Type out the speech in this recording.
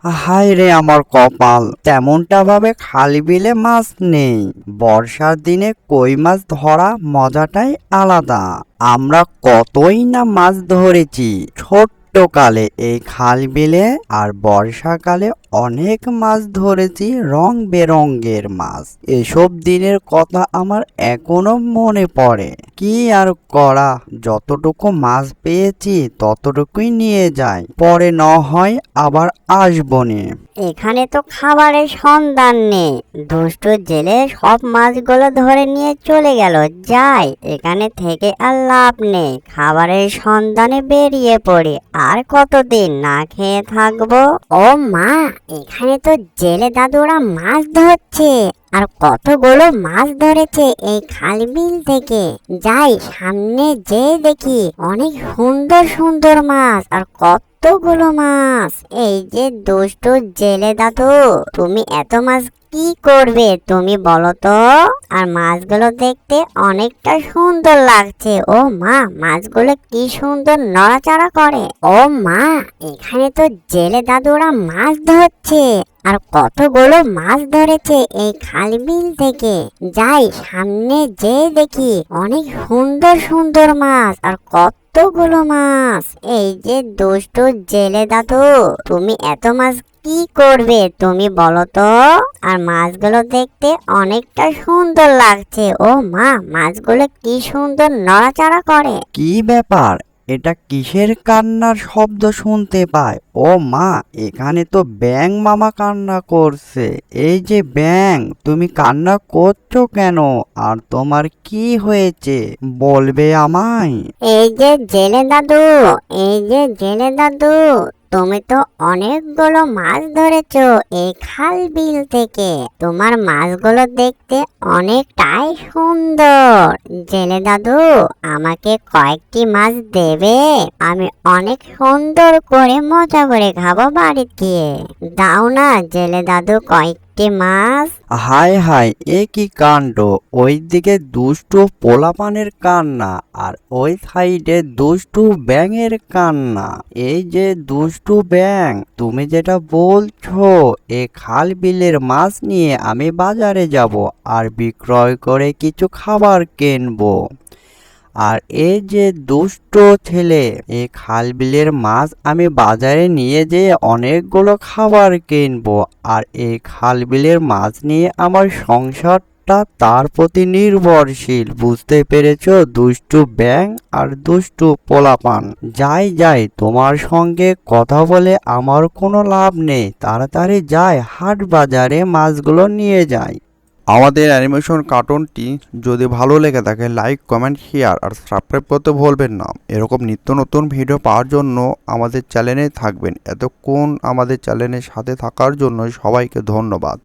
হায় রে আমার কপাল, তেমনটা ভাবে খালি বিলে মাছ নেই। বর্ষার দিনে কই মাছ ধরা মজাটাই আলাদা। আমরা কতই না মাছ ধরেছি ছোট্টকালে এই খাল বিলে, আর বর্ষাকালে অনেক মাছ ধরেছি রং বেরঙের মাছ। এসব দিনের কথা আমার এখনো মনে পড়ে। কি আর করা, যতটুকু মাছ পেয়েছি ততটুকুই নিয়ে যাই, পরে না হয় আবার আসবনে। এখানে তো খাবারের সন্ধান নেই। দুষ্টু জেলে সব মাছগুলো ধরে নিয়ে চলে গেল। যাই, এখানে থেকে আর লাভ নেই। খাবারের সন্ধানে বেরিয়ে পড়ি। আর কতদিন না খেয়ে থাকবো। ও মা, এখানে তো জেলে দাদুরা মাছ ধরছে। আর কতগুলো মাছ ধরেছে এই খাল বিল থেকে। যাই, সামনে যে দেখি অনেক সুন্দর সুন্দর মাছ। আর কতগুলো মাছ। এই যে দুষ্টু জেলে দাদু, তুমি এত মাছ কি করবে তুমি বলো তো? আর মাছগুলো দেখতে অনেকটা সুন্দর লাগছে। ও মা, মাছগুলো কি সুন্দর নড়াচড়া করে। ও মা, এখানে তো জেলে দাদুরা মাছ ধরছে। আর কতগুলো মাছ ধরেছে এই খাল বিল থেকে। যাই, সামনে যে দেখি অনেক সুন্দর সুন্দর মাছ। আর কতগুলো মাছ। এই যে দুষ্টু জেলে দাদু, তুমি এত মাছ কি করবে তুমি বলো তো? আর মাছগুলো দেখতে অনেকটা সুন্দর লাগছে। ও মা, মাছগুলো কি সুন্দর নড়াচড়া করে। কি ব্যাপার, এটা কিসের কান্নার শব্দ শুনতে পায়? ও মা, এখানে তো ব্যাঙ মামা কান্না করছে। এই যে ব্যাঙ, তুমি কান্না করছো কেন? আর তোমার কি হয়েছে বলবে আমায়? এই যে জেলে দাদু, এই যে জেলে দাদু, তুমি তো অনেকগুলো মাছ ধরেছো এই খাল বিল থেকে। তোমার মাছগুলো দেখতে অনেকটাই সুন্দর। জেলে দাদু, আমাকে কয়েকটি মাছ দেবে? আমি অনেক সুন্দর করে মজা করে খাবো বাড়ি গিয়ে। দাও না জেলে দাদু কয়েকটি মাছ। হায় হায়, এ কি কাণ্ড! ওইদিকে দুষ্টু পোলাপানের কান্না, আর ওই সাইডে দুষ্টু ব্যাঙের কান্না। এই যে দুষ্টু ব্যাঙ, তুমি যেটা বলছো, এ খাল বিলের মাছ নিয়ে আমি বাজারে যাব আর বিক্রয় করে কিছু খাবার কিনবো। আর এই যে দুষ্ট ছেলে, এই খাল বিলের মাছ আমি বাজারে নিয়ে যেয়ে অনেকগুলো খাবার কিনবো। আর এই খাল বিলের মাছ নিয়ে আমার সংসারটা তার প্রতি নির্ভরশীল। বুঝতে পেরেছো দুষ্টু ব্যাঙ আর দুষ্টু পোলাপান? যাই যাই, তোমার সঙ্গে কথা বলে আমার কোনো লাভ নেই। তাড়াতাড়ি যাই, হাট বাজারে মাছগুলো নিয়ে যাই। আমাদের অ্যানিমেশন কার্টুনটি যদি ভালো লেগে থাকে, লাইক, কমেন্ট, শেয়ার আর সাবস্ক্রাইব করতে ভুলবেন না। এরকম নিত্য নতুন ভিডিও পাওয়ার জন্য আমাদের চ্যানেলে থাকবেন। এতক্ষণ আমাদের চ্যানেলের সাথে থাকার জন্য সবাইকে ধন্যবাদ।